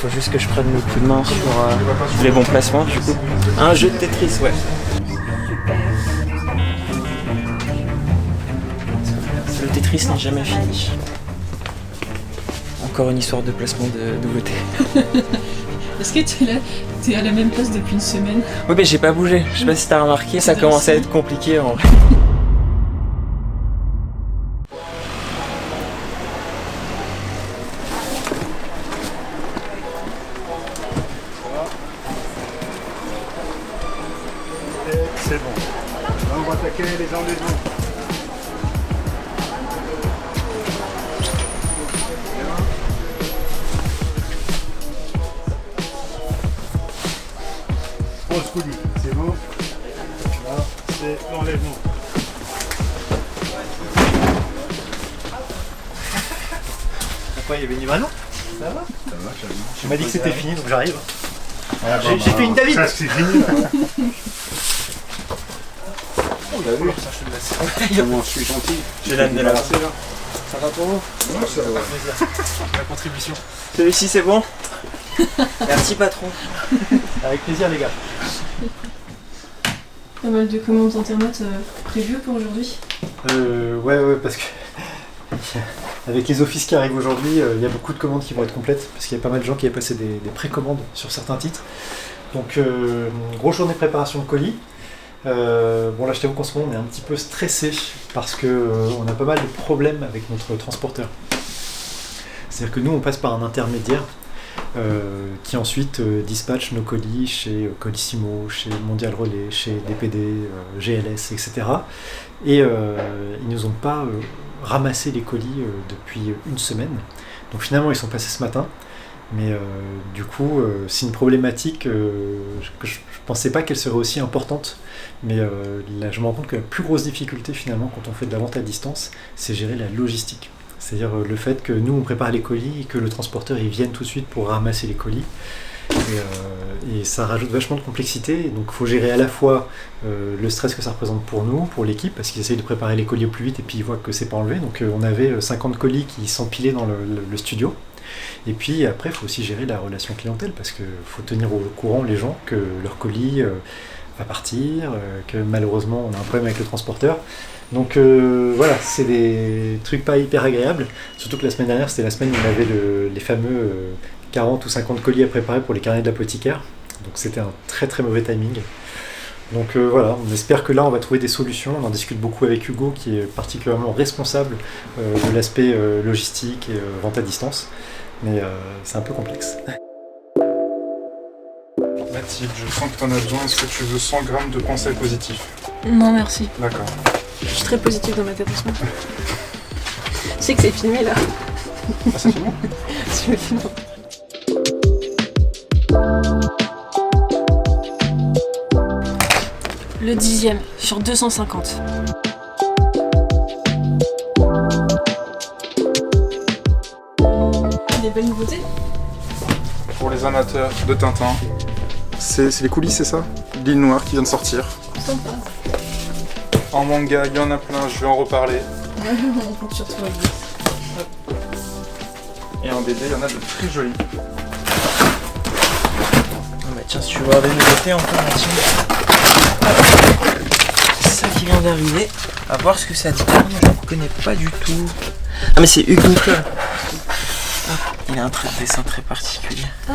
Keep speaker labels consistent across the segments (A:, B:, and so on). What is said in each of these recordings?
A: faut juste que je prenne le coup de main sur les bons placements du coup. Un jeu de Tetris, ouais. Le Tetris n'est jamais fini. Encore une histoire de placement de nouveauté.
B: Est-ce que t'es à la même place depuis une semaine?
A: Oui, mais j'ai pas bougé. Je sais pas si t'as remarqué, ça commence à être compliqué en vrai.
C: C'est bon. Là, on va attaquer les enlèvements. Pose coulis, c'est bon. Là, c'est l'enlèvement.
D: Pourquoi il y avait Nivano? Ça va? Ça va, j'avoue. Tu m'as dit que c'était fini, donc j'arrive.
C: Ah,
D: J'ai fait une David.
C: Presque c'est fini.
D: Oh, il a vu, ça je te laisse.
C: Comment je suis gentil.
A: J'ai l'âme de la...
D: Ça va pour vous?
C: Ouais, ça va.
D: Plaisir. La contribution.
A: Celui-ci c'est bon? Merci patron.
D: Avec plaisir les gars.
B: Pas mal de commandes internet prévues pour aujourd'hui.
D: Ouais, parce que avec les offices qui arrivent aujourd'hui, il y a beaucoup de commandes qui vont être complètes parce qu'il y a pas mal de gens qui avaient passé des précommandes sur certains titres. Donc grosse journée de préparation de colis. Bon là je t'avoue qu'en ce moment on est un petit peu stressé parce que on a pas mal de problèmes avec notre transporteur. C'est-à-dire que nous on passe par un intermédiaire qui ensuite dispatche nos colis chez Colissimo, chez Mondial Relais, chez DPD, GLS, etc. Et ils nous ont pas ramassé les colis depuis une semaine. Donc finalement ils sont passés ce matin. Mais du coup, c'est une problématique que je pensais pas qu'elle serait aussi importante. Mais là, je me rends compte que la plus grosse difficulté finalement quand on fait de la vente à distance, c'est gérer la logistique. C'est-à-dire le fait que nous on prépare les colis et que le transporteur il vienne tout de suite pour ramasser les colis. Et ça rajoute vachement de complexité. Donc il faut gérer à la fois le stress que ça représente pour nous, pour l'équipe, parce qu'ils essayent de préparer les colis au plus vite et puis ils voient que c'est pas enlevé. Donc on avait 50 colis qui s'empilaient dans le studio. Et puis après, il faut aussi gérer la relation clientèle parce qu'il faut tenir au courant les gens que leur colis va partir, que malheureusement on a un problème avec le transporteur. Donc voilà, c'est des trucs pas hyper agréables. Surtout que la semaine dernière, c'était la semaine où on avait les fameux 40 ou 50 colis à préparer pour les carnets de l'apothicaire. Donc c'était un très très mauvais timing. Donc voilà, on espère que là on va trouver des solutions. On en discute beaucoup avec Hugo qui est particulièrement responsable de l'aspect logistique et vente à distance. Mais c'est un peu complexe.
E: Mathilde, je sens que tu en as besoin. Est-ce que tu veux 100 grammes de pensée positive?
B: Non merci.
E: D'accord.
B: Je suis très positive dans ma tête en ce moment. Je sais que c'est filmé là.
E: Ah, c'est fini?
B: Je le filme. Le 10e sur 250. Des belles nouveautés.
E: Pour les amateurs de Tintin, c'est les coulisses, c'est ça? L'île Noire qui vient de sortir.
B: Sympa.
E: En manga, il y en a plein, je vais en reparler.
B: On compte sur toi.
E: Et en BD, il y en a de très jolis.
A: Ah bah tiens, si tu veux avoir des nouveautés encore, Mathilde. Ça qui vient d'arriver. À voir ce que ça dit. Moi je ne connais pas du tout. Ah mais c'est Hugo Nicole. Il a un trait de dessin très particulier.
B: Ah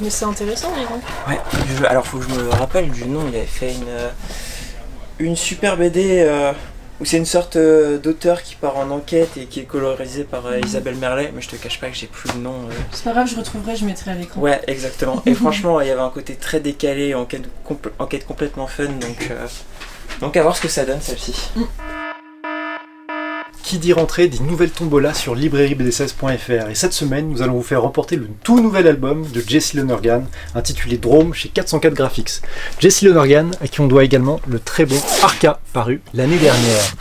B: mais c'est intéressant les gars.
A: Ouais, alors faut que je me rappelle du nom. Il avait fait une super BD où c'est une sorte d'auteur qui part en enquête et qui est colorisé par Isabelle Merlet. Mais je te cache pas que j'ai plus le nom.
B: C'est pas grave, je retrouverai, je mettrai à l'écran.
A: Ouais, exactement. Et franchement, il y avait un côté très décalé, enquête complètement fun. Donc à voir ce que ça donne celle-ci.
D: Qui dit rentrée dit nouvelle tombola sur librairiebd16.fr et cette semaine nous allons vous faire remporter le tout nouvel album de Jesse Lonergan intitulé Drome chez 404 Graphics. Jesse Lonergan à qui on doit également le très bon Arca paru l'année dernière.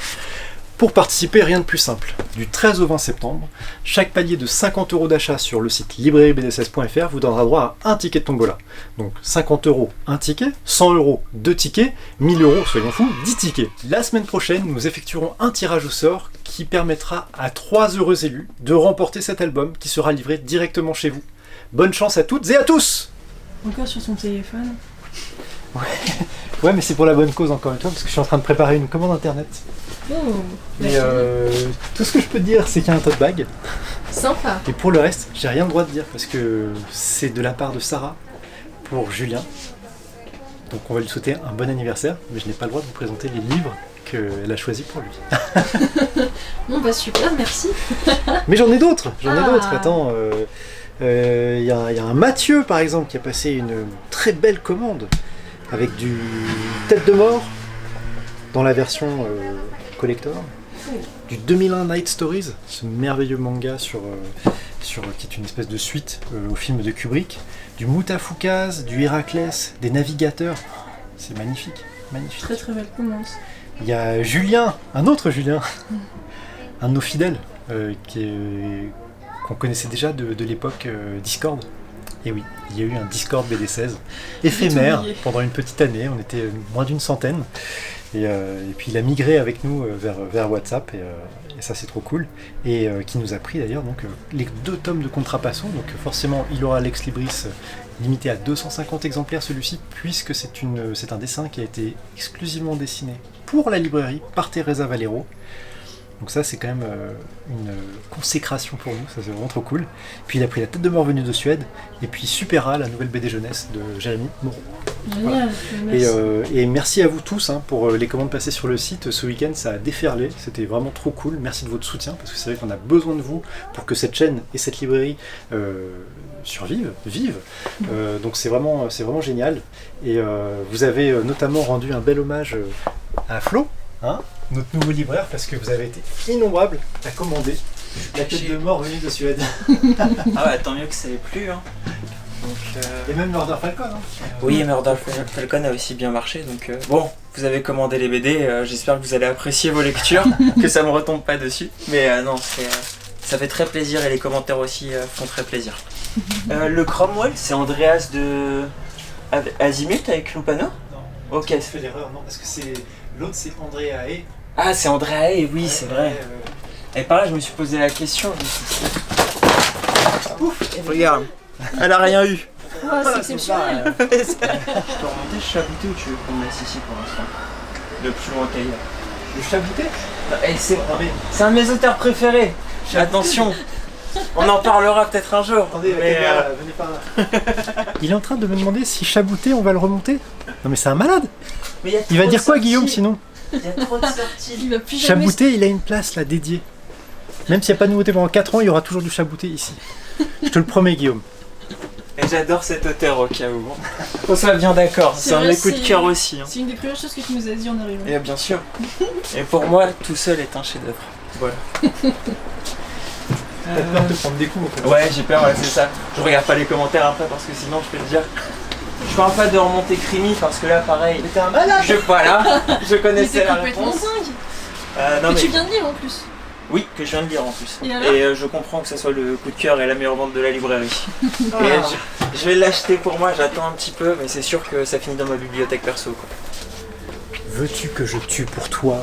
D: Pour participer, rien de plus simple. Du 13 au 20 septembre, chaque palier de 50 € d'achat sur le site librairiebd16.fr vous donnera droit à un ticket de tombola. Donc 50 €, un ticket, 100 €, 2 tickets, 1000 €, soyons fous, 10 tickets. La semaine prochaine, nous effectuerons un tirage au sort qui permettra à 3 heureux élus de remporter cet album qui sera livré directement chez vous. Bonne chance à toutes et à tous.
B: Encore sur son téléphone.
D: Ouais, mais c'est pour la bonne cause encore une fois, parce que je suis en train de préparer une commande internet.
B: Oh,
D: Et tout ce que je peux te dire, c'est qu'il y a un tote bag.
B: sympa.
D: Et pour le reste, j'ai rien le droit de dire, parce que c'est de la part de Sarah pour Julien. Donc on va lui souhaiter un bon anniversaire, mais je n'ai pas le droit de vous présenter les livres qu'elle a choisis pour lui.
B: Bon bah super, merci.
D: Mais j'en ai d'autres,
B: Ah.
D: Attends, il y a un Mathieu par exemple qui a passé une très belle commande avec du Tête de Mort dans la version collector, du 2001 Night Stories, ce merveilleux manga qui est une espèce de suite au film de Kubrick, du Mutafukaz, du Héraclès, des Navigateurs. C'est magnifique, magnifique.
B: Très très belle commande.
D: Il y a Julien, un autre Julien, un de nos fidèles, qu'on connaissait déjà de l'époque Discord. Et oui, il y a eu un Discord BD16 éphémère
B: oublié.
D: pendant une petite année, on était moins d'une centaine. Et puis il a migré avec nous vers WhatsApp, et ça c'est trop cool. Et qui nous a pris d'ailleurs donc, les 2 tomes de Contrapassons, donc forcément il aura Lex Libris limité à 250 exemplaires celui-ci, puisque c'est un dessin qui a été exclusivement dessiné pour la librairie par Teresa Valero. Donc ça c'est quand même une consécration pour nous, ça c'est vraiment trop cool. Puis il a pris La Tête de Mort venue de Suède, et puis Supera, la nouvelle BD jeunesse de Jérémy Moreau.
B: Génial, merci.
D: Et merci à vous tous pour les commandes passées sur le site. Ce week-end ça a déferlé, c'était vraiment trop cool. Merci de votre soutien, parce que c'est vrai qu'on a besoin de vous pour que cette chaîne et cette librairie vivent. Donc c'est vraiment génial. Et vous avez notamment rendu un bel hommage à Flo, hein, notre nouveau libraire, parce que vous avez été innombrables à commander La Tête de Mort venue de Suède.
A: Ah ouais, tant mieux que ça ait plu. Hein. Donc,
D: Et même Murder Falcon. Hein.
A: oui, Murder Falcon a aussi bien marché. Donc bon, vous avez commandé les BD. J'espère que vous allez apprécier vos lectures, que ça me retombe pas dessus. Mais non, ça fait très plaisir, et les commentaires aussi font très plaisir. Le Cromwell, c'est Andreas de Azimut avec Lupano.
D: Non.
A: Ok.
D: Tu fais l'erreur, non, parce que l'autre c'est André Aé.
A: Ah, c'est Andrea Hay, oui, c'est vrai. Et pareil, je me suis posé la question. Ouf, regarde, elle a rien eu.
B: Oh, c'est exceptionnel.
A: Je peux remonter, je chabouté, ou tu veux qu'on me laisse ici pour l'instant? Le plus loin qu'ailleurs.
D: Le chabouté.
A: C'est un de mes auteurs préférés. Attention, on en parlera peut-être un jour.
D: Attendez, la
A: mais,
D: caméra, venez par là. Il est en train de me demander si chabouté on va le remonter. Non mais c'est un malade.
A: mais y a
D: Il va
A: trop
D: dire
A: de
D: quoi
A: sorties.
D: Guillaume sinon?
A: Il y a trop de sorties.
B: Il va plus jamais.
D: Chabouté, il a une place là dédiée. Même s'il n'y a pas de nouveauté pendant 4 ans, il y aura toujours du chabouté ici. Je te le promets Guillaume.
A: Et j'adore cet auteur au cas où. On soit bien d'accord, c'est un de
B: vrai,
A: mes coups de
B: c'est-
A: cœur aussi. Hein.
B: C'est une des premières choses que tu nous as dit en arrivant.
A: Et bien sûr. Et pour moi, tout seul est un chef-d'œuvre. Voilà.
D: T'as peur de prendre des coups en fait.
A: Ouais, j'ai peur, ouais, c'est ça. Je regarde pas les commentaires après parce que sinon je peux te dire. Je parle pas de remonter Crimi parce que là, pareil.
D: Mais t'es un malade.
A: Voilà, je
B: Mais
A: connaissais
B: t'es
A: la
B: complètement
A: réponse.
B: dingue.
A: Non,
B: Mais
A: mais...
B: tu viens de lire en plus.
A: Oui, que je viens de lire en plus.
B: Et alors
A: Et je comprends que ce soit le coup de cœur et la meilleure vente de la librairie.
D: Ah.
A: Et je vais l'acheter pour moi, j'attends un petit peu, mais c'est sûr que ça finit dans ma bibliothèque perso. Quoi.
D: Veux-tu que je tue pour toi?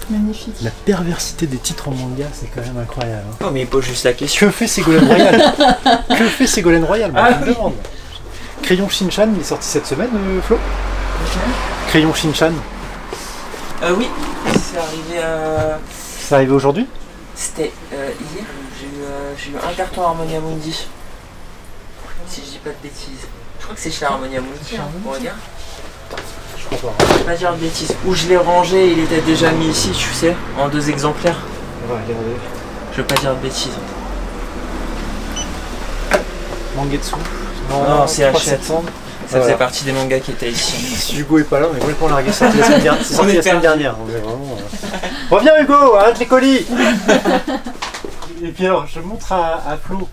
B: Magnifique.
D: La perversité des titres en manga, c'est quand même incroyable. Hein.
A: Oh, mais il pose juste la question.
D: Que fait Ségolène Royal? Que fait Ségolène Royal? Moi,
A: Ah
D: je me demande. Crayon Shinchan, il est sorti cette semaine, Flo? Crayon Shinchan,
A: Oui, c'est arrivé.
D: c'est arrivé aujourd'hui?
A: C'était hier, j'ai eu un carton Harmonia Mundi. Si je dis pas de bêtises. Je crois que c'est chez Harmonia Mundi, hein. On regarde.
D: Je crois pas.
A: Je vais pas dire de bêtises. Où je l'ai rangé, il était déjà mis ici, tu sais, en 2 exemplaires.
D: On va regarder.
A: Je vais pas dire de bêtises.
D: Mangetsu.
A: Non, c'est Hachette.
D: 3700.
A: Ça faisait partie des mangas qui étaient ici.
D: Si Hugo est pas là, on est complètement largué. C'est sorti la semaine dernière. C'est
A: On
D: sorti
A: est
D: la semaine
A: perdu.
D: dernière. On est vraiment, Reviens Hugo, arrête les colis. Et puis alors, je montre à Flo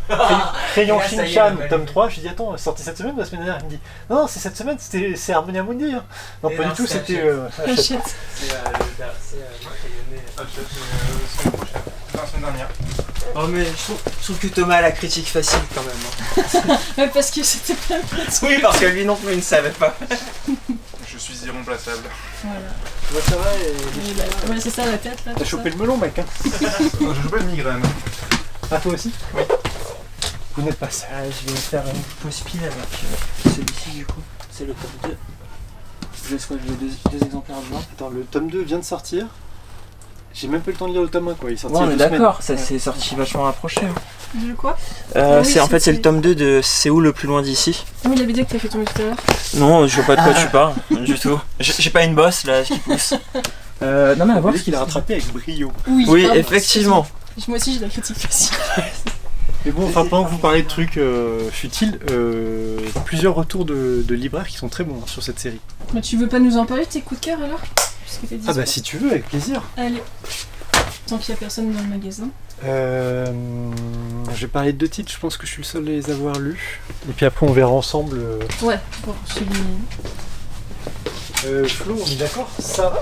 D: Crayon
A: Et là, ça y est,
D: Shinchan,
A: la valide.
D: tome 3. Je lui dis attends, c'est sorti cette semaine ou la semaine dernière? Il me dit non, c'est cette semaine, c'est Harmonia Mundi. Hein. Non,
A: Et
D: pas
A: non,
D: du tout,
A: c'est
D: c'était
A: Hachette.
D: Hachette.
B: Achète.
A: C'est crayonné.
E: Semaine prochaine. Enfin, semaine dernière.
A: Oh, mais je trouve que Thomas a la critique facile quand même. Hein.
B: Ouais, parce que c'était pas le prêt.
A: Oui, parce que lui non plus il ne savait pas.
E: Je suis irremplaçable.
B: Voilà.
D: Ouais, ça va,
B: Et bah, ouais, c'est ça la tête là.
D: T'as
B: tout
D: chopé
B: ça.
D: le melon, mec. Hein.
E: Je joue pas de migraine.
D: Ah, toi aussi?
E: Oui.
D: Vous n'êtes pas seul.
A: Je vais faire une pause pile avec celui-ci du coup. C'est le tome 2. Je laisse quoi, je veux deux exemplaires de blanc.
D: Attends, le tome 2 vient de sortir. J'ai même pas eu le temps de lire le tome 1 quoi. Il est sorti
A: Ouais,
D: il y
A: on
D: a
A: est
D: 2 semaines.
A: d'accord, ça s'est sorti vachement rapproché. Hein.
B: De quoi?
A: C'est en fait c'est le tome 2 de C'est où le plus loin d'ici.
B: Oui, la vidéo que t'as fait tomber tout à l'heure.
A: Non, je vois pas de quoi tu parles, du tout. J'ai pas une bosse là qui pousse. Non mais à voir
D: ce qu'il a rattrapé avec brio.
A: Oui, effectivement.
B: Moi aussi j'ai de la critique facile.
D: Mais bon, enfin, pendant que vous parlez de trucs futiles, plusieurs retours de libraires qui sont très bons sur cette série.
B: Bah, tu veux pas nous en parler de tes coups de cœur alors? Puisque t'as dit
D: Ah bah si tu veux, avec plaisir.
B: Allez. Tant qu'il y a personne dans le magasin.
D: Je vais parler de 2 titres, je pense que je suis le seul à les avoir lus. Et puis après on verra ensemble.
B: Ouais, bon, celui...
D: Flo, on est d'accord? Ça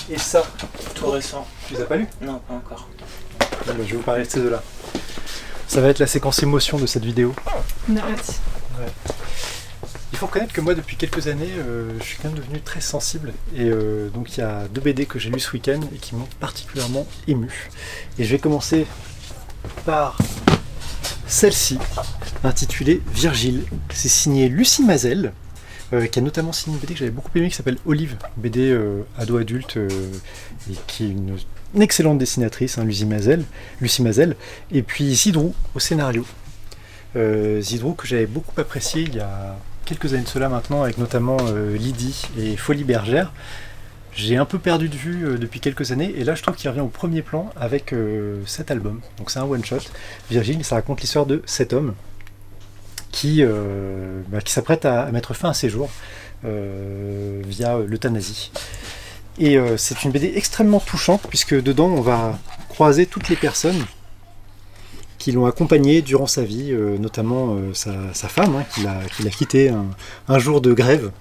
D: et ça.
A: Tout récent.
D: Tu les as pas lus?
A: Non, pas encore.
D: Je vais vous parler de ces deux-là. Ça va être la séquence émotion de cette vidéo.
B: On arrête.
D: Il faut reconnaître que moi depuis quelques années je suis quand même devenu très sensible et donc il y a 2 BD que j'ai lus ce week-end et qui m'ont particulièrement ému. Et je vais commencer par celle-ci intitulée Virgile. C'est signé Lucie Mazel qui a notamment signé une BD que j'avais beaucoup aimée qui s'appelle Olive, BD ado-adulte et qui est une excellente dessinatrice, hein, Lucie Mazel. Et puis Zidrou au scénario. Zidrou que j'avais beaucoup apprécié il y a quelques années de cela maintenant, avec notamment Lydie et Folie Bergère. J'ai un peu perdu de vue depuis quelques années, et là je trouve qu'il revient au premier plan avec cet album. Donc c'est un one-shot. Virgile, ça raconte l'histoire de 7 hommes qui s'apprêtent à mettre fin à ses jours via l'euthanasie. Et c'est une BD extrêmement touchante, puisque dedans on va croiser toutes les personnes qui l'ont accompagné durant sa vie, notamment sa femme, hein, qu'il a quitté un jour de grève,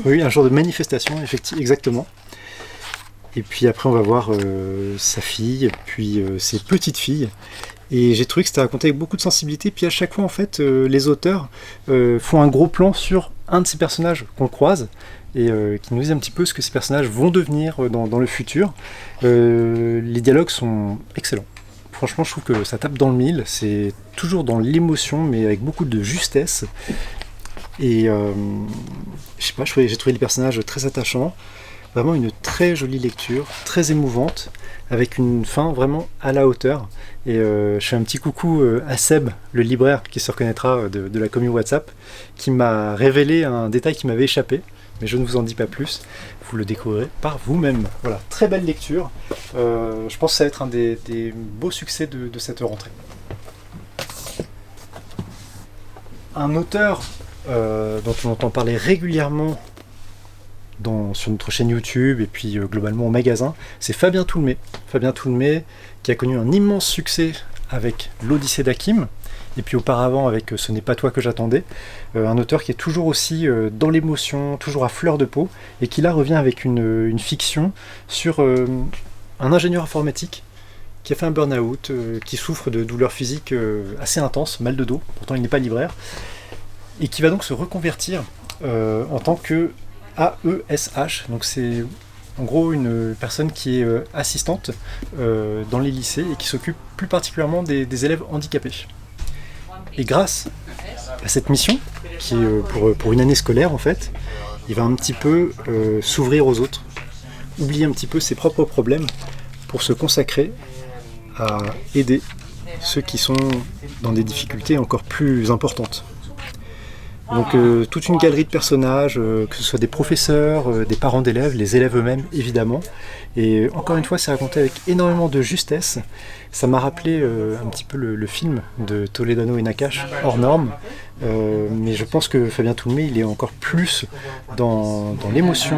D: oui, un jour de manifestation, exactement. Et puis après on va voir sa fille, puis ses petites filles. Et j'ai trouvé que c'était raconté avec beaucoup de sensibilité. Puis à chaque fois en fait, les auteurs font un gros plan sur un de ces personnages qu'on croise et qui nous disent un petit peu ce que ces personnages vont devenir dans le futur. Les dialogues sont excellents. Franchement, je trouve que ça tape dans le mille, c'est toujours dans l'émotion, mais avec beaucoup de justesse. Et je sais pas, j'ai trouvé les personnages très attachants, vraiment une très jolie lecture, très émouvante, avec une fin vraiment à la hauteur. Et je fais un petit coucou à Seb, le libraire, qui se reconnaîtra de la commu WhatsApp, qui m'a révélé un détail qui m'avait échappé, mais je ne vous en dis pas plus. Vous le découvrirez par vous-même. Voilà, très belle lecture. Je pense que ça va être un des beaux succès de cette rentrée. Un auteur dont on entend parler régulièrement sur notre chaîne YouTube et puis globalement au magasin, c'est Fabien Toulmé. Fabien Toulmé qui a connu un immense succès avec l'Odyssée d'Hakim, et puis auparavant avec Ce n'est pas toi que j'attendais, un auteur qui est toujours aussi dans l'émotion, toujours à fleur de peau, et qui là revient avec une fiction sur un ingénieur informatique qui a fait un burn-out, qui souffre de douleurs physiques assez intenses, mal de dos, pourtant il n'est pas libraire, et qui va donc se reconvertir en tant que AESH, donc c'est en gros une personne qui est assistante dans les lycées et qui s'occupe plus particulièrement des élèves handicapés. Et grâce à cette mission, qui est pour une année scolaire en fait, il va un petit peu s'ouvrir aux autres, oublier un petit peu ses propres problèmes pour se consacrer à aider ceux qui sont dans des difficultés encore plus importantes. Donc toute une galerie de personnages, que ce soit des professeurs, des parents d'élèves, les élèves eux-mêmes évidemment. Et encore une fois, c'est raconté avec énormément de justesse. Ça m'a rappelé un petit peu le film de Toledano et Nakache, Hors Norme. Mais je pense que Fabien Toulmé, il est encore plus dans l'émotion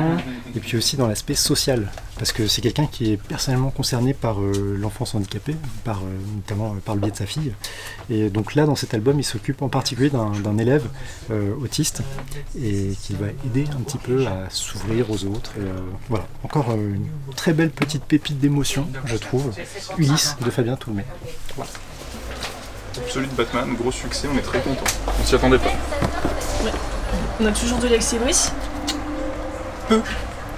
D: et puis aussi dans l'aspect social. Parce que c'est quelqu'un qui est personnellement concerné par l'enfance handicapée, notamment par le biais de sa fille. Et donc là, dans cet album, il s'occupe en particulier d'un élève autiste et qui va aider un petit peu à s'ouvrir aux autres. Et, voilà, encore une très belle petite pépite d'émotion, je trouve. Ulysse de Fabien Toulmé. Voilà.
E: Celui de Batman, gros succès, on est très content. On s'y attendait pas.
B: Ouais. On a toujours de l'Exibris.
E: Peu.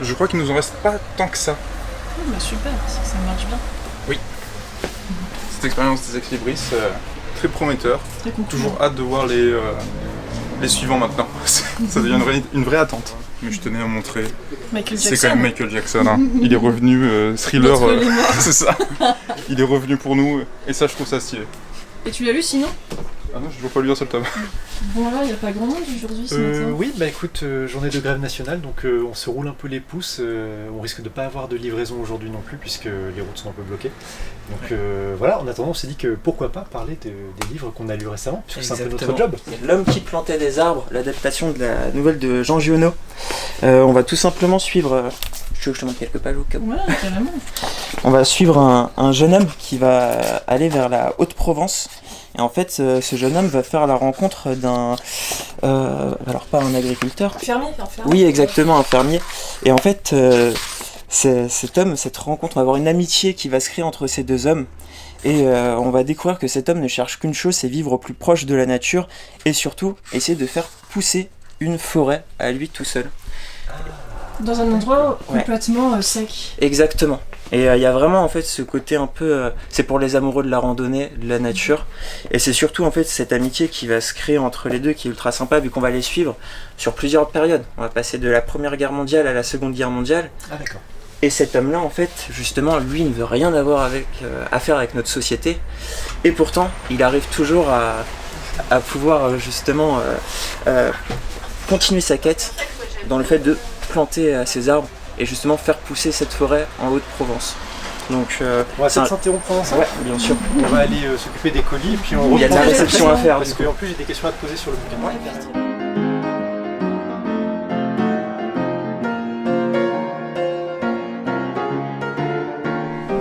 E: Je crois qu'il nous en reste pas tant que ça.
B: Oh, bah super, ça marche bien.
E: Oui. Cette expérience des Exlibris, très prometteur.
B: Très concluant.
E: Toujours hâte de voir les suivants maintenant. Ça devient une vraie attente. Mais je tenais à montrer.
B: Michael
E: C'est
B: Jackson.
E: quand même Michael Jackson. Hein. Il est revenu, thriller.
B: D'entre les morts.
E: C'est ça. Il est revenu pour nous et ça, je trouve ça stylé.
B: Et tu l'as lu sinon?
E: Ah non, je vois pas lu un seul tome.
B: Bon là, il n'y a pas grand monde aujourd'hui ce matin.
D: Oui, bah écoute, journée de grève nationale, donc on se roule un peu les pouces. On risque de pas avoir de livraison aujourd'hui non plus, puisque les routes sont un peu bloquées. Donc voilà, en attendant, on s'est dit que pourquoi pas parler des livres qu'on a lus récemment, puisque c'est un peu notre job.
A: L'homme qui plantait des arbres, l'adaptation de la nouvelle de Jean Giono. On va tout simplement suivre. Tu veux que je te montre quelques pages au cas où?
B: Ouais, carrément.
A: On va suivre un jeune homme qui va aller vers la Haute-Provence. Et en fait, ce jeune homme va faire la rencontre d'un... alors pas un agriculteur.
B: Fermier.
A: Oui, exactement, un fermier. Et en fait, cette rencontre, on va avoir une amitié qui va se créer entre ces deux hommes. Et on va découvrir que cet homme ne cherche qu'une chose, c'est vivre au plus proche de la nature. Et surtout, essayer de faire pousser une forêt à lui tout seul.
B: Dans un endroit
A: Ouais.
B: complètement sec.
A: Exactement. Et il y a vraiment en fait ce côté un peu... c'est pour les amoureux de la randonnée, de la nature. Et c'est surtout en fait cette amitié qui va se créer entre les deux qui est ultra sympa vu qu'on va les suivre sur plusieurs périodes. On va passer de la Première Guerre mondiale à la Seconde Guerre mondiale.
D: Ah d'accord.
A: Et cet homme-là, en fait, justement, lui, ne veut rien avoir à faire avec notre société. Et pourtant, il arrive toujours à pouvoir, justement, continuer sa quête dans le fait de planter ces arbres et justement faire pousser cette forêt en Haute-Provence. Donc,
D: On va
A: c'est un-
D: s'interrompre pendant ça.
A: ouais, bien sûr.
D: On va aller s'occuper des colis, et puis on
A: Il y a de la
D: reprend
A: réception à faire,
D: parce
A: du coup.
D: qu'en plus j'ai des questions à te poser sur le bouquin.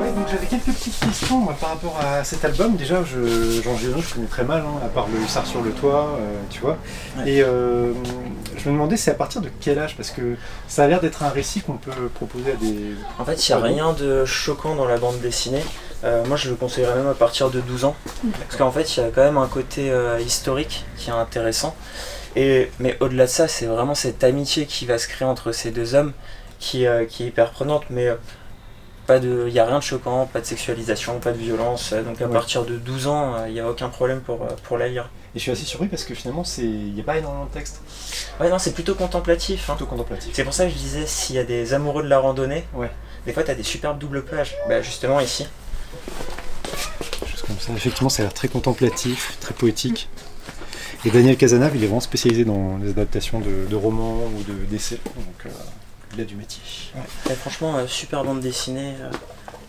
D: Ouais, donc j'avais quelques petites questions moi, par rapport à cet album. Déjà, Jean Giono, je connais très mal, hein, à part le Hussard sur le toit, tu vois.
A: Ouais.
D: Et je me demandais, c'est à partir de quel âge? Parce que ça a l'air d'être un récit qu'on peut proposer à des...
A: En fait, il n'y a rien de choquant dans la bande dessinée. Moi, je le conseillerais même à partir de 12 ans. Parce qu'en fait, il y a quand même un côté historique qui est intéressant. Mais au-delà de ça, c'est vraiment cette amitié qui va se créer entre ces deux hommes qui est hyper prenante. Mais il n'y a rien de choquant, pas de sexualisation, pas de violence. Donc à
D: Ouais.
A: partir de 12 ans, il n'y a aucun problème pour la lire.
D: Et je suis assez surpris parce que finalement, il n'y a pas énormément de texte.
A: Ouais, non, c'est plutôt contemplatif. Hein.
D: Plutôt contemplatif.
A: C'est pour ça que je disais, s'il y a des amoureux de la randonnée,
D: Ouais.
A: des fois, tu as des superbes doubles pages. Bah, justement, ici.
D: Choses comme ça. Effectivement, ça a l'air très contemplatif, très poétique. Et Daniel Cazenave, il est vraiment spécialisé dans les adaptations de romans ou d'essais. Donc, il a du métier.
A: Ouais. Et franchement, super bande dessinée.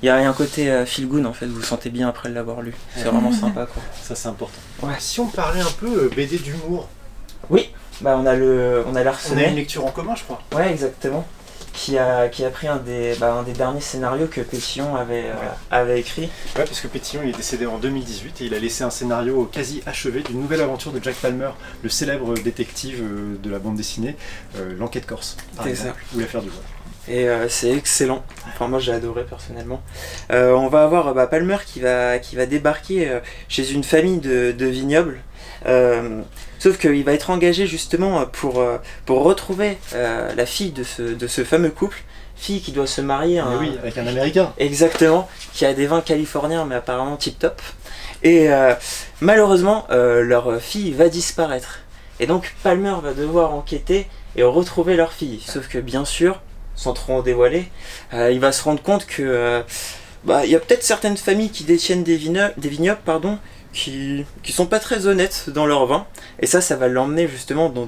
A: Il y a un côté feel good en fait, vous vous sentez bien après l'avoir lu. C'est vraiment sympa quoi.
D: Ça, c'est important.
A: Ouais.
D: Si on parlait un peu BD d'humour,
A: Bah on a
D: on a une
A: l'Arsenal.
D: lecture en commun, je crois.
A: Ouais, exactement. Qui a pris un des derniers scénarios que Pétillon avait écrit.
D: Ouais, parce que Pétillon il est décédé en 2018 et il a laissé un scénario quasi achevé d'une nouvelle aventure de Jack Palmer, le célèbre détective de la bande dessinée, L'Enquête Corse, par
A: C'est
D: exemple, ou L'Affaire du Voile.
A: Et c'est excellent. Enfin moi j'ai adoré personnellement. On va avoir Palmer qui va débarquer chez une famille de vignobles. Sauf qu'il va être engagé justement pour retrouver la fille de ce fameux couple, fille qui doit se marier.
D: Mais oui, avec un Américain.
A: Exactement, qui a des vins californiens mais apparemment tip top. Et malheureusement, leur fille va disparaître. Et donc Palmer va devoir enquêter et retrouver leur fille. Sauf que bien sûr, sans trop en dévoiler, il va se rendre compte que il y a peut-être certaines familles qui détiennent des vignobles, qui sont pas très honnêtes dans leur vin. Et ça va l'emmener justement dans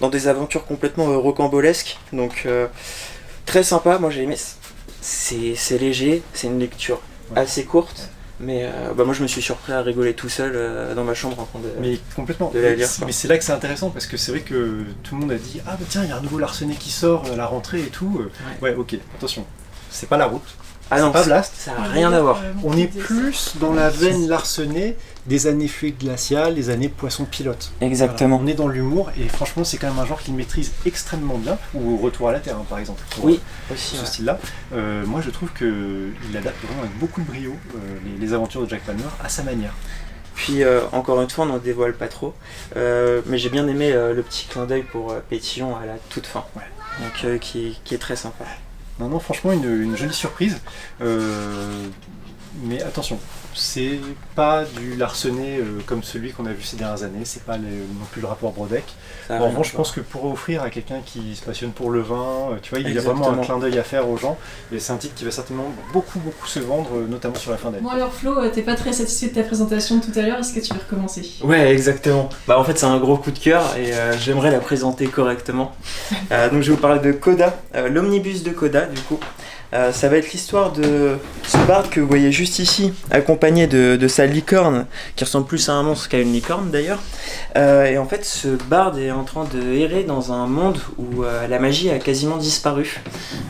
A: des aventures complètement rocambolesques. Donc très sympa, moi j'ai aimé. C'est léger, c'est une lecture assez courte. Mais moi je me suis surpris à rigoler tout seul dans ma chambre en train de...
D: Mais complètement.
A: de la lire, quoi.
D: Mais c'est là que c'est intéressant parce que c'est vrai que tout le monde a dit ah bah tiens il y a un nouveau Larsenet qui sort à la rentrée et tout. Ouais ok, attention, c'est pas la route,
A: Ah non,
D: c'est pas Blast.
A: ça n'a rien à voir.
D: On est plus dans la veine Larsenet des années fluide glaciale, des années poisson pilote.
A: Exactement.
D: Voilà, on est dans l'humour et franchement c'est quand même un genre qu'il maîtrise extrêmement bien. Ou Retour à la Terre hein, par exemple. Pour,
A: Oui, aussi.
D: ce
A: Ouais.
D: style-là. Moi je trouve qu'il adapte vraiment avec beaucoup de brio les aventures de Jack Palmer à sa manière.
A: Puis encore une fois, on n'en dévoile pas trop. Mais j'ai bien aimé le petit clin d'œil pour Pétillon à la toute fin.
D: Ouais.
A: Donc qui est très sympa.
D: Non, franchement, une jolie surprise. mais attention, c'est pas du larcenet comme celui qu'on a vu ces dernières années, c'est pas non plus le rapport Brodeck. En revanche, je pense que pour offrir à quelqu'un qui se passionne pour le vin, tu vois, il y a vraiment un clin d'œil à faire aux gens, et c'est un titre qui va certainement beaucoup se vendre, notamment sur la fin d'année.
B: Bon alors Flo, t'es pas très satisfait de ta présentation de tout à l'heure, est-ce que tu veux recommencer?
A: Ouais, exactement. Bah en fait c'est un gros coup de cœur et j'aimerais la présenter correctement. Donc je vais vous parler de Coda, l'omnibus de Coda du coup. Ça va être l'histoire de ce barde que vous voyez juste ici, accompagné de sa licorne, qui ressemble plus à un monstre qu'à une licorne d'ailleurs. Et en fait, ce barde est en train de errer dans un monde où la magie a quasiment disparu,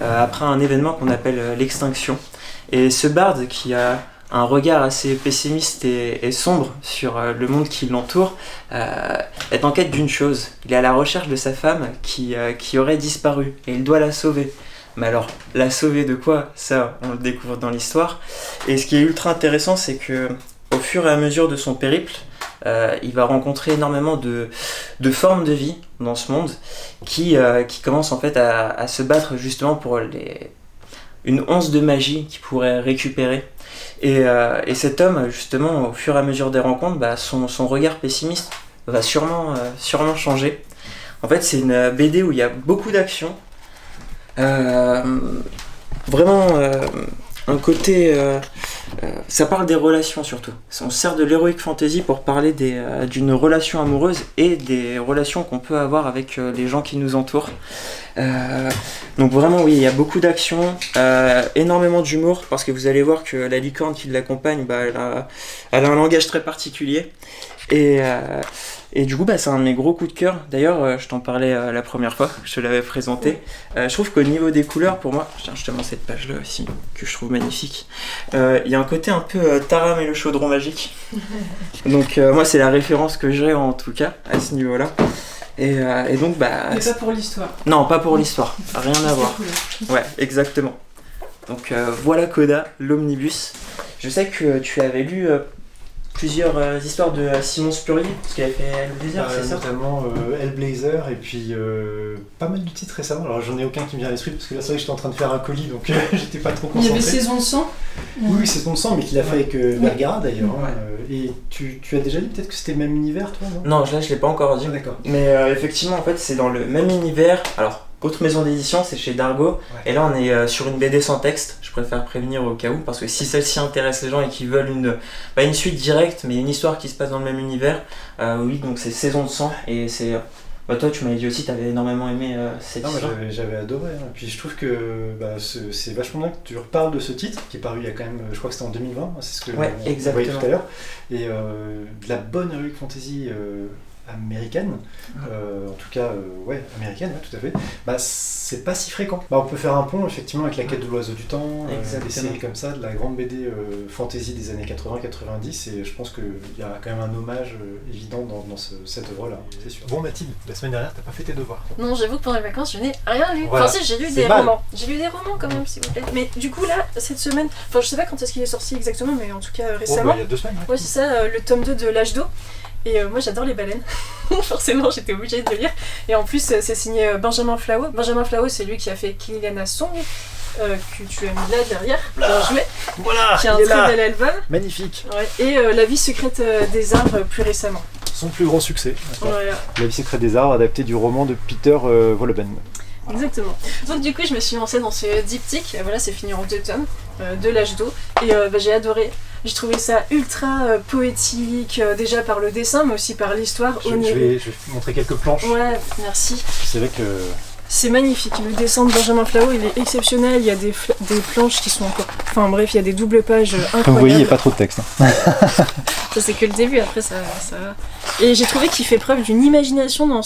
A: après un événement qu'on appelle l'extinction. Et ce barde qui a un regard assez pessimiste et sombre sur le monde qui l'entoure, est en quête d'une chose. Il est à la recherche de sa femme qui aurait disparu, et il doit la sauver. Mais alors, la sauver de quoi? Ça, on le découvre dans l'histoire. Et ce qui est ultra intéressant, c'est que au fur et à mesure de son périple, il va rencontrer énormément de formes de vie dans ce monde qui commencent en fait à se battre justement pour une once de magie qu'il pourrait récupérer. Et cet homme, justement, au fur et à mesure des rencontres, son regard pessimiste va sûrement changer. En fait, c'est une BD où il y a beaucoup d'action. Vraiment un côté ça parle des relations surtout. On sert de l'heroic fantasy pour parler d'une relation amoureuse et des relations qu'on peut avoir avec les gens qui nous entourent. Donc vraiment oui, il y a beaucoup d'action, énormément d'humour, parce que vous allez voir que la licorne qui l'accompagne, elle a un langage très particulier. Et du coup, c'est un de mes gros coups de cœur. D'ailleurs, je t'en parlais la première fois, je te l'avais présenté. Je trouve qu'au niveau des couleurs, pour moi, je te montre cette page-là aussi, que je trouve magnifique. Il y a un côté un peu Taram et le chaudron magique. Donc moi, c'est la référence que j'ai en tout cas, à ce niveau-là. Et donc,
B: mais pas pour l'histoire.
A: Non, pas pour l'histoire, rien à voir. Ouais, exactement. Donc voilà Coda, l'omnibus. Je sais que tu avais lu plusieurs histoires de Simon Spurrier, parce qu'il avait fait Hellblazer, c'est ça?
D: Notamment Hellblazer, et puis pas mal de titres récemment. Alors j'en ai aucun qui me vient à l'esprit, parce que là c'est vrai que j'étais en train de faire un colis, donc j'étais pas trop concentré.
B: Il y avait Saison de sang.
D: Oui, Saison de sang, mais qu'il a fait avec Vergara d'ailleurs. Et tu as déjà dit peut-être que c'était le même univers, toi, non?
A: Non, là je l'ai pas encore dit.
D: D'accord.
A: Mais effectivement, en fait, c'est dans le même univers. Alors, autre maison d'édition, c'est chez Dargo. Et là, on est sur une BD sans texte. Je préfère prévenir au cas où, parce que si celle-ci intéresse les gens et qu'ils veulent pas une suite directe, mais une histoire qui se passe dans le même univers, oui, donc c'est Saison de sang. Et c'est. Toi, tu m'avais dit aussi, tu avais énormément aimé cette histoire.
D: J'avais adoré. Et puis je trouve que c'est vachement bien que tu reparles de ce titre, qui est paru il y a quand même, je crois que c'était en 2020, c'est ce que on voyait tout à l'heure. Et de la bonne heroic fantasy américaine, en tout cas américaine, tout à fait, c'est pas si fréquent. On peut faire un pont effectivement avec La Quête de l'Oiseau du Temps, des séries comme ça, de la grande BD fantasy des années 80-90, et je pense qu'il y a quand même un hommage évident dans cette œuvre-là, c'est sûr. Bon Mathilde, la semaine dernière t'as pas fait tes devoirs?
B: Non, j'avoue que pendant les vacances je n'ai rien lu.
D: Voilà.
B: Enfin si, j'ai lu des romans. J'ai lu des romans quand même, s'il vous plaît. Mais du coup là, cette semaine, enfin je sais pas quand est-ce qu'il est sorti exactement, mais en tout cas récemment.
D: Il y a 2 semaines.
B: Ouais, c'est ça, le tome 2 de L'Âge d'eau. Et moi j'adore les baleines, forcément j'étais obligée de le lire. Et en plus c'est signé Benjamin Flao. Benjamin Flao, c'est lui qui a fait Kiliana Song, que tu as mis là derrière, bien joué, qui est un très bel album.
D: Magnifique.
B: Ouais. Et La vie secrète des arbres plus récemment.
D: Son plus grand succès.
B: Voilà.
D: La vie secrète des arbres, adapté du roman de Peter Wolleben.
B: Exactement. Donc du coup je me suis lancée dans ce diptyque, voilà, c'est fini en 2 tomes de L'Âge d'eau, et j'ai adoré. J'ai trouvé ça ultra poétique, déjà par le dessin, mais aussi par l'histoire.
D: Je vais montrer quelques planches.
B: Ouais, merci.
D: C'est vrai que...
B: C'est magnifique, le dessin de Benjamin Flao, il est exceptionnel, il y a des planches qui sont encore... Enfin bref, il y a des doubles pages incroyables.
D: Comme vous voyez, il n'y a pas trop de texte.
B: Ça c'est que le début, après ça... Et j'ai trouvé qu'il fait preuve d'une imagination dans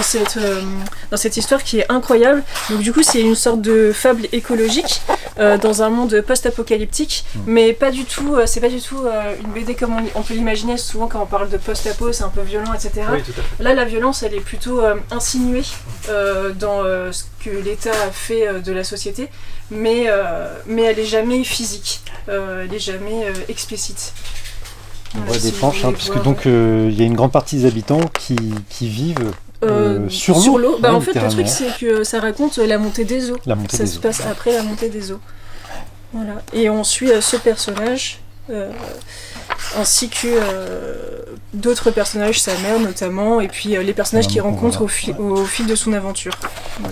B: cette histoire qui est incroyable. Donc du coup c'est une sorte de fable écologique dans un monde post-apocalyptique, mais pas du tout, c'est pas du tout une BD comme on peut l'imaginer. Souvent quand on parle de post-apo, c'est un peu violent, etc.
D: Oui, tout à fait.
B: Là la violence elle est plutôt insinuée dans ce que l'État a fait de la société, mais elle est jamais physique, elle est jamais explicite.
D: On voit des planches, puisque donc il y a une grande partie des habitants qui vivent sur l'eau.
B: En fait, le truc c'est que ça raconte la montée des eaux.
D: Ça se passe
B: après la montée des eaux. Voilà. Et on suit ce personnage, ainsi que d'autres personnages, sa mère notamment, et puis les personnages qu'il rencontre au fil de son aventure.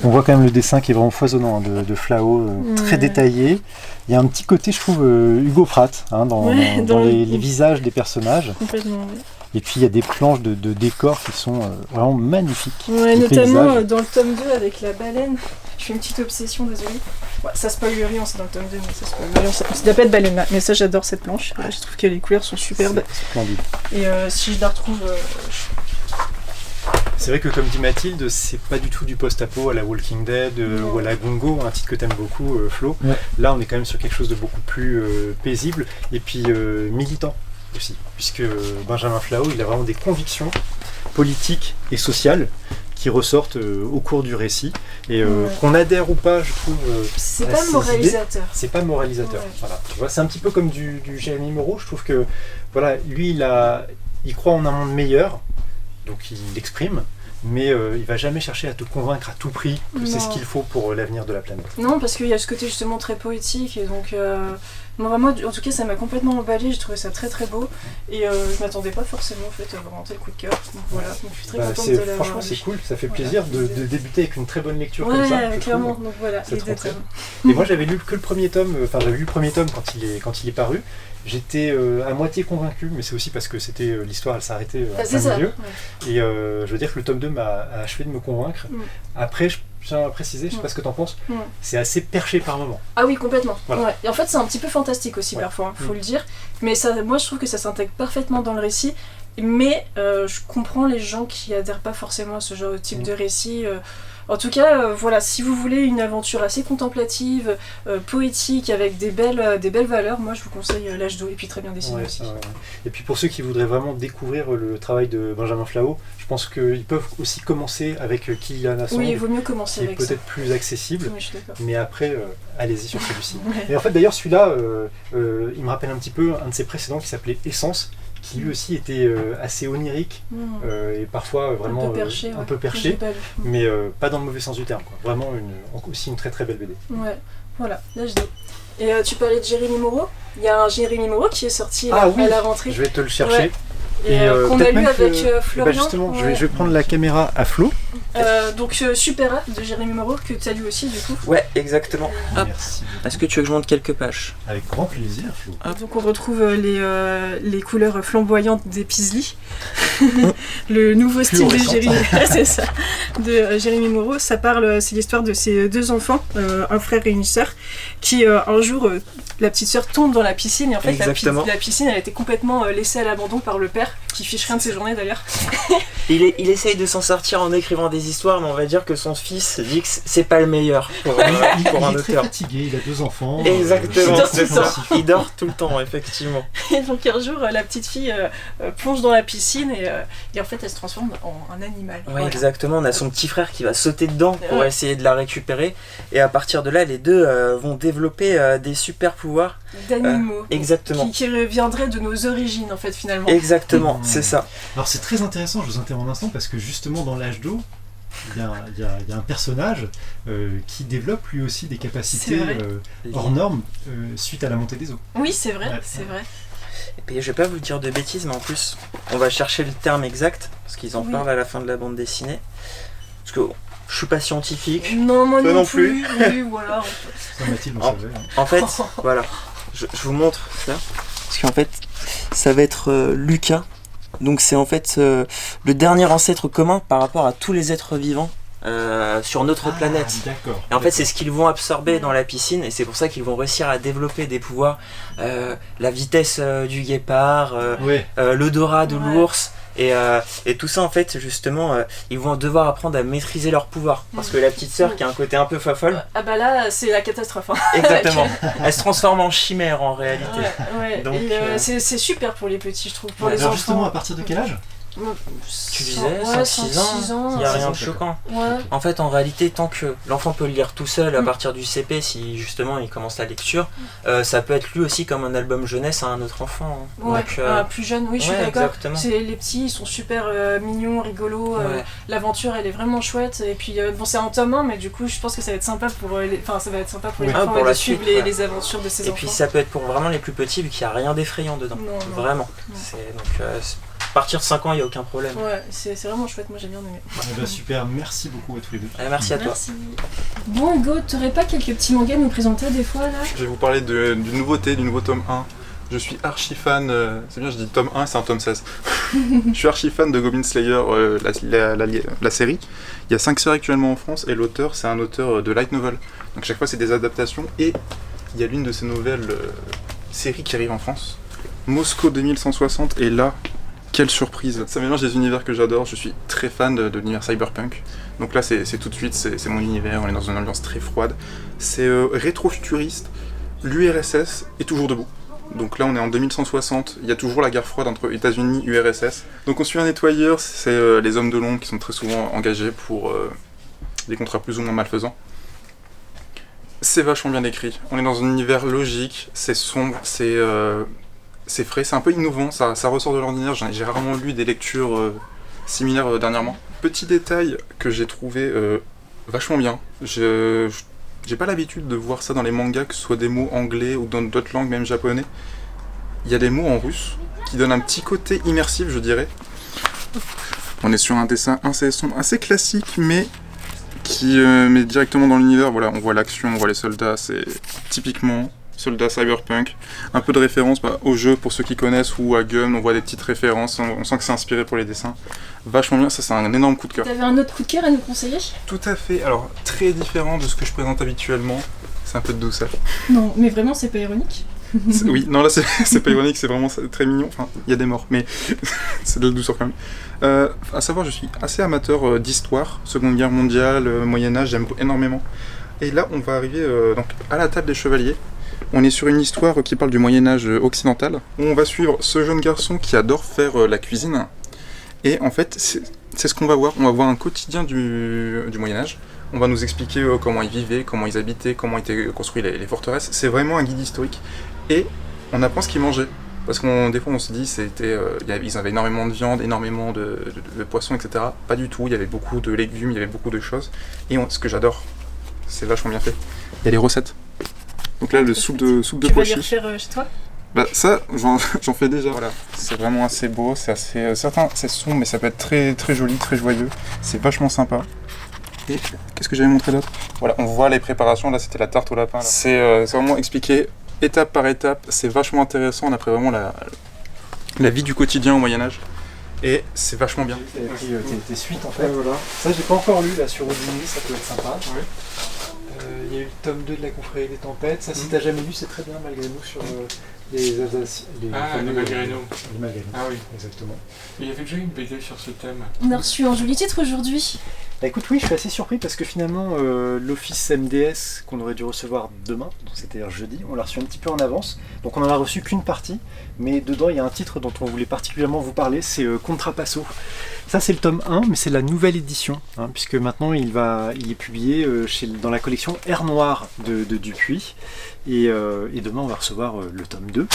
D: On voit quand même le dessin qui est vraiment foisonnant de Flao, très détaillé. Il y a un petit côté, je trouve, Hugo Pratt dans les visages des personnages.
B: Complètement, oui.
D: Et puis il y a des planches de décors qui sont vraiment magnifiques.
B: Ouais, notamment dans le tome 2 avec la baleine. Je fais une petite obsession, désolée. Ouais, ça spoil rien, c'est dans le tome 2, mais ça spoil rien. Ça n'a pas de baleine là, mais ça j'adore cette planche. Ouais, je trouve que les couleurs sont superbes.
D: C'est splendide.
B: Et si je la retrouve...
D: C'est vrai que comme dit Mathilde, c'est pas du tout du post-apo à la Walking Dead ou à la Gongo, un titre que t'aimes beaucoup, Flo. Ouais. Là on est quand même sur quelque chose de beaucoup plus paisible et puis militant aussi, puisque Benjamin Flao il a vraiment des convictions politiques et sociales qui ressortent au cours du récit et qu'on adhère ou pas, je trouve.
B: C'est pas moralisateur.
D: C'est pas moralisateur. Ouais. Voilà. Tu vois, c'est un petit peu comme du Jérémy Moreau. Je trouve que voilà, lui il croit en un monde meilleur, donc il l'exprime. Mais il va jamais chercher à te convaincre à tout prix que c'est ce qu'il faut pour l'avenir de la planète.
B: Non, parce qu'il y a ce côté justement très poétique, et donc moi vraiment, en tout cas ça m'a complètement emballé, j'ai trouvé ça très très beau, et je m'attendais pas forcément en fait à vraiment tel coup de cœur, donc voilà, donc je suis très contente de l'avoir.
D: Franchement c'est cool, ça fait plaisir de débuter avec une très bonne lecture comme ça.
B: Ouais, clairement, donc voilà, les deux tomes.
D: Et moi j'avais lu que le premier tome, enfin j'avais lu le premier tome quand il est paru. J'étais à moitié convaincu, mais c'est aussi parce que c'était l'histoire, elle s'arrêtait à plein milieu. Ouais. Et je veux dire que le tome 2 m'a achevé de me convaincre. Après, je tiens à préciser, je sais pas ce que t'en penses, c'est assez perché par moment.
B: Ah oui, complètement. Voilà. Ouais. Et en fait, c'est un petit peu fantastique aussi parfois, faut le dire. Mais ça, moi, je trouve que ça s'intègre parfaitement dans le récit. Mais je comprends les gens qui adhèrent pas forcément à ce genre de type de récit. En tout cas, voilà, si vous voulez une aventure assez contemplative, poétique, avec des belles valeurs, moi je vous conseille L'Âge d'eau, et puis très bien dessiné aussi.
D: Et puis pour ceux qui voudraient vraiment découvrir le travail de Benjamin Flao, je pense qu'ils peuvent aussi commencer avec Kylian Assange.
B: Oui, il vaut mieux commencer avec ça.
D: Peut-être plus accessible,
B: oui, je suis d'accord.
D: Mais après, allez-y sur celui-ci. Et en fait d'ailleurs celui-là, il me rappelle un petit peu un de ses précédents qui s'appelait Essence, qui lui aussi était assez onirique et parfois vraiment un peu perché, mais pas dans le mauvais sens du terme, quoi. Vraiment aussi une très très belle BD.
B: Ouais, voilà, L'Âge d'eau. Et tu parlais de Jérémy Moreau, il y a un Jérémy Moreau qui est sorti à la rentrée.
D: Je vais te le chercher.
B: Ouais. Et qu'on a lu avec Florian.
D: Justement, je vais prendre la caméra à Flo.
B: Donc Super A de Jérémy Moreau, que tu as lu aussi du coup.
A: Ouais, exactement.
D: Merci.
A: Est-ce que tu veux que je monte quelques pages?
D: Avec grand plaisir, Flo.
B: Donc on retrouve les couleurs flamboyantes des Paisley. Le nouveau style de Jérémy. C'est ça. De Jérémy Moreau. Ça parle, c'est l'histoire de ses deux enfants, un frère et une sœur, qui un jour, la petite sœur tombe dans la piscine, et en fait la piscine elle a été complètement laissée à l'abandon par le père, qui fiche rien de ses journées d'ailleurs.
A: Il essaye de s'en sortir en écrivant des histoires, mais on va dire que son fils dit que c'est pas le meilleur pour un auteur.
D: Il est très fatigué, il a 2 enfants.
A: Exactement, c'est ça. Il dort tout le temps, effectivement.
B: Et donc un jour, la petite fille plonge dans la piscine et en fait elle se transforme en un animal.
A: Ouais, voilà. Exactement. On a son petit frère qui va sauter dedans pour essayer de la récupérer. Et à partir de là, les deux vont développer des super pouvoirs.
B: D'animaux.
A: Exactement.
B: Qui reviendraient de nos origines, en fait, finalement.
A: Exactement, c'est ça.
D: Alors c'est très intéressant, je vous interromps un instant, parce que justement dans L'Âge d'eau, il y a un personnage qui développe lui aussi des capacités hors normes suite à la montée des eaux.
B: Oui, c'est vrai, c'est vrai.
A: Et puis je vais pas vous dire de bêtises, mais en plus, on va chercher le terme exact, parce qu'ils en parlent à la fin de la bande dessinée. Parce que je suis pas scientifique.
B: Non, moi non plus. Oui, voilà.
D: Ça, Mathilde, on savait.
A: En fait, voilà, je vous montre ça. Parce qu'en fait, ça va être Lucas. Donc c'est en fait le dernier ancêtre commun par rapport à tous les êtres vivants sur notre planète.
D: D'accord.
A: Et en fait c'est ce qu'ils vont absorber dans la piscine, et c'est pour ça qu'ils vont réussir à développer des pouvoirs, la vitesse du guépard, l'odorat de l'ours. Et tout ça en fait justement ils vont devoir apprendre à maîtriser leur pouvoir, parce que la petite sœur qui a un côté un peu fofolle,
B: ah bah là c'est la catastrophe, hein.
A: Exactement. Elle se transforme en chimère en réalité.
B: Donc c'est super pour les petits, je trouve, pour les
D: alors
B: enfants.
D: justement, à partir de quel âge
F: Tu disais, 5-6 ans, il n'y a rien de choquant.
B: Ouais.
F: En fait, en réalité, tant que l'enfant peut le lire tout seul à partir du CP, si justement il commence la lecture, ça peut être lu aussi comme un album jeunesse à un autre enfant. Hein.
B: Ouais,
F: Donc,
B: plus jeune, oui, je suis
F: ouais,
B: d'accord.
F: exactement.
B: Les petits, ils sont super mignons, rigolos.
F: Ouais.
B: L'aventure, elle est vraiment chouette. Et puis, bon, c'est en tome 1, mais du coup, je pense que ça va être sympa pour les enfants
F: pour
B: de
F: la
B: suivre
F: suite, ouais.
B: les aventures de ces
F: Et
B: enfants.
F: puis ça peut être pour vraiment les plus petits vu qu'il n'y a rien d'effrayant dedans.
B: Non.
F: Vraiment.
B: Non.
F: À partir de 5 ans, il n'y a aucun problème.
B: Ouais, c'est vraiment chouette, moi j'ai bien aimé.
D: Eh ben, super, merci beaucoup à tous les deux.
F: Merci à toi.
B: Merci. Bon, Hugo, t'aurais pas quelques petits mangas à nous présenter des fois là?
E: Je vais vous parler d'une nouveauté, du nouveau tome 1. Je suis archi fan, c'est bien je dis tome 1, c'est un tome 16. Je suis archi fan de Goblin Slayer, la série. Il y a 5 séries actuellement en France et l'auteur, c'est un auteur de light novel. Donc chaque fois c'est des adaptations et il y a l'une de ces nouvelles séries qui arrive en France. Moscou 2160 et là, quelle surprise. Ça mélange des univers que j'adore, je suis très fan de l'univers cyberpunk. Donc là c'est tout de suite, c'est mon univers, on est dans une ambiance très froide. C'est rétro-futuriste, l'URSS est toujours debout. Donc là on est en 2160, il y a toujours la guerre froide entre États-Unis et URSS. Donc on suit un nettoyeur, c'est les hommes de l'ombre qui sont très souvent engagés pour des contrats plus ou moins malfaisants. C'est vachement bien écrit, on est dans un univers logique, c'est sombre, c'est frais, c'est un peu innovant, ça ressort de l'ordinaire, j'ai rarement lu des lectures similaires dernièrement. Petit détail que j'ai trouvé vachement bien, j'ai pas l'habitude de voir ça dans les mangas, que ce soit des mots anglais ou dans d'autres langues, même japonais. Il y a des mots en russe qui donnent un petit côté immersif, je dirais. On est sur un dessin assez classique, mais qui met directement dans l'univers. Voilà, on voit l'action, on voit les soldats, c'est typiquement soldats cyberpunk. Un peu de référence au jeu pour ceux qui connaissent ou à Gum, on voit des petites références, on sent que c'est inspiré pour les dessins. Vachement bien, ça c'est un énorme coup de cœur.
B: T'avais un autre coup de cœur à nous conseiller?
E: Tout à fait, alors très différent de ce que je présente habituellement, c'est un peu de douceur.
B: Non, mais vraiment c'est pas ironique?
E: Oui, non là c'est pas ironique, c'est vraiment très mignon, enfin il y a des morts, mais c'est de la douceur quand même. À savoir, je suis assez amateur d'histoire, Seconde Guerre mondiale, Moyen-Âge, j'aime énormément. Et là on va arriver donc à la table des chevaliers. On est sur une histoire qui parle du Moyen-Âge occidental, où on va suivre ce jeune garçon qui adore faire la cuisine. Et en fait, c'est ce qu'on va voir. On va voir un quotidien du Moyen-Âge. On va nous expliquer comment ils vivaient, comment ils habitaient, comment étaient construites les forteresses. C'est vraiment un guide historique. Et on apprend ce qu'ils mangeaient. Parce que des fois, on se dit ils avaient énormément de viande, énormément de poissons, etc. Pas du tout. Il y avait beaucoup de légumes, il y avait beaucoup de choses. Et ce que j'adore, c'est vachement bien fait. Il y a les recettes. Donc là, le soupe de
B: Tu vas
E: pois
B: les
E: chiches.
B: refaire chez toi?
E: Bah ça, j'en fais déjà. Voilà. C'est vraiment assez beau, c'est assez... certains, c'est sombre, mais ça peut être très, très joli, très joyeux. C'est vachement sympa. Et qu'est-ce que j'avais montré d'autre? Voilà, on voit les préparations, là c'était la tarte au lapin. C'est vraiment expliqué étape par étape, c'est vachement intéressant, on a pris vraiment la vie du quotidien au Moyen-Âge. Et c'est vachement bien.
D: Tu as pris tes suites en fait. Voilà. Ça j'ai pas encore lu là sur Houdini, ça peut être sympa. Ouais. Il y a eu le tome 2 de la confrérie des tempêtes. Ça, si t'as jamais lu, c'est très bien malgré nous sur les Alsaciens.
C: Les Malgrino.
D: Les Malgrino.
C: Ah oui.
D: Exactement.
C: Il y avait déjà une BD sur ce thème.
B: On a reçu un joli titre aujourd'hui.
D: Bah écoute, oui, je suis assez surpris parce que finalement, l'office MDS qu'on aurait dû recevoir demain, donc c'est-à-dire jeudi, on l'a reçu un petit peu en avance. Donc on en a reçu qu'une partie, mais dedans il y a un titre dont on voulait particulièrement vous parler, c'est Contrapasso. Ça c'est le tome 1, mais c'est la nouvelle édition, hein, puisque maintenant il est publié dans la collection Air Noir de Dupuis. Et demain on va recevoir le tome 2.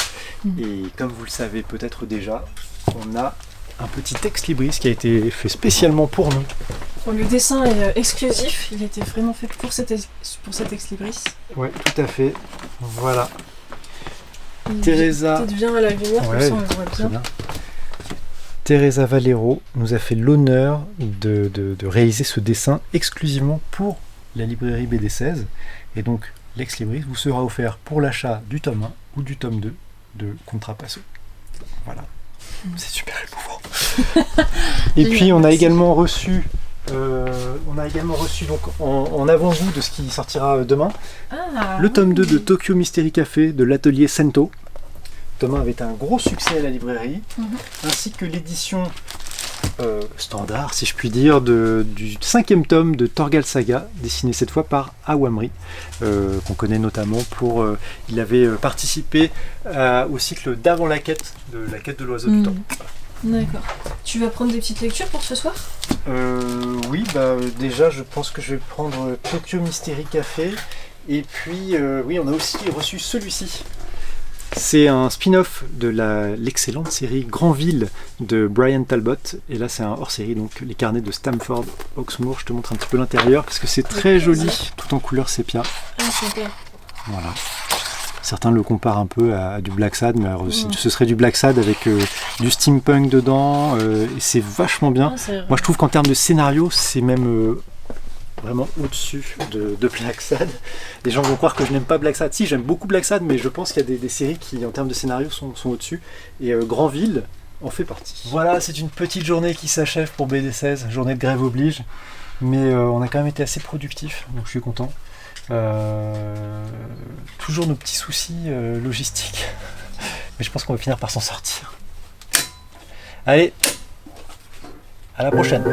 D: Et comme vous le savez peut-être déjà, on a un petit ex libris qui a été fait spécialement pour nous.
B: Bon, le dessin est exclusif, il a été vraiment fait pour cet ex libris.
D: Oui, tout à fait. Voilà.
B: Il
D: Teresa.
B: peut-être bien à la lumière, comme ça on le voit bien.
D: Bien. Teresa Valero nous a fait l'honneur de réaliser ce dessin exclusivement pour la librairie BD16. Et donc, l'ex libris vous sera offert pour l'achat du tome 1 ou du tome 2 de Contrapasso. Voilà. C'est super émouvant. Et puis on a également reçu donc en avant-goût de ce qui sortira demain, le tome 2 de Tokyo Mystery Café de l'atelier Sento. Le tome 1 avait un gros succès à la librairie, ainsi que l'édition standard, si je puis dire, du 5e tome de Torgal Saga, dessiné cette fois par Awamri, qu'on connaît notamment pour... il avait participé au cycle d'avant la quête de l'oiseau du temps.
B: D'accord. Tu vas prendre des petites lectures pour ce soir?
D: Oui, déjà je pense que je vais prendre Tokyo Mystery Café. Et puis, oui, on a aussi reçu celui-ci. C'est un spin-off de l'excellente série Granville de Brian Talbot. Et là, c'est un hors-série, donc les carnets de Stamford Oxmoor. Je te montre un petit peu l'intérieur parce que c'est très joli, tout en couleur sépia.
B: Ah, super.
D: Voilà. Certains le comparent un peu à du Black Sad, mais alors, ce serait du Black Sad avec du steampunk dedans. Et c'est vachement bien. Moi, je trouve qu'en termes de scénario, c'est même vraiment au-dessus de Black Sad. Les gens vont croire que je n'aime pas Black Sad. Si, j'aime beaucoup Black Sad, mais je pense qu'il y a des séries qui, en termes de scénario, sont au-dessus. Et Granville en fait partie. Voilà, c'est une petite journée qui s'achève pour BD16. Journée de grève oblige. Mais on a quand même été assez productifs, donc je suis content. Toujours nos petits soucis logistiques. Mais je pense qu'on va finir par s'en sortir. Allez, à la prochaine.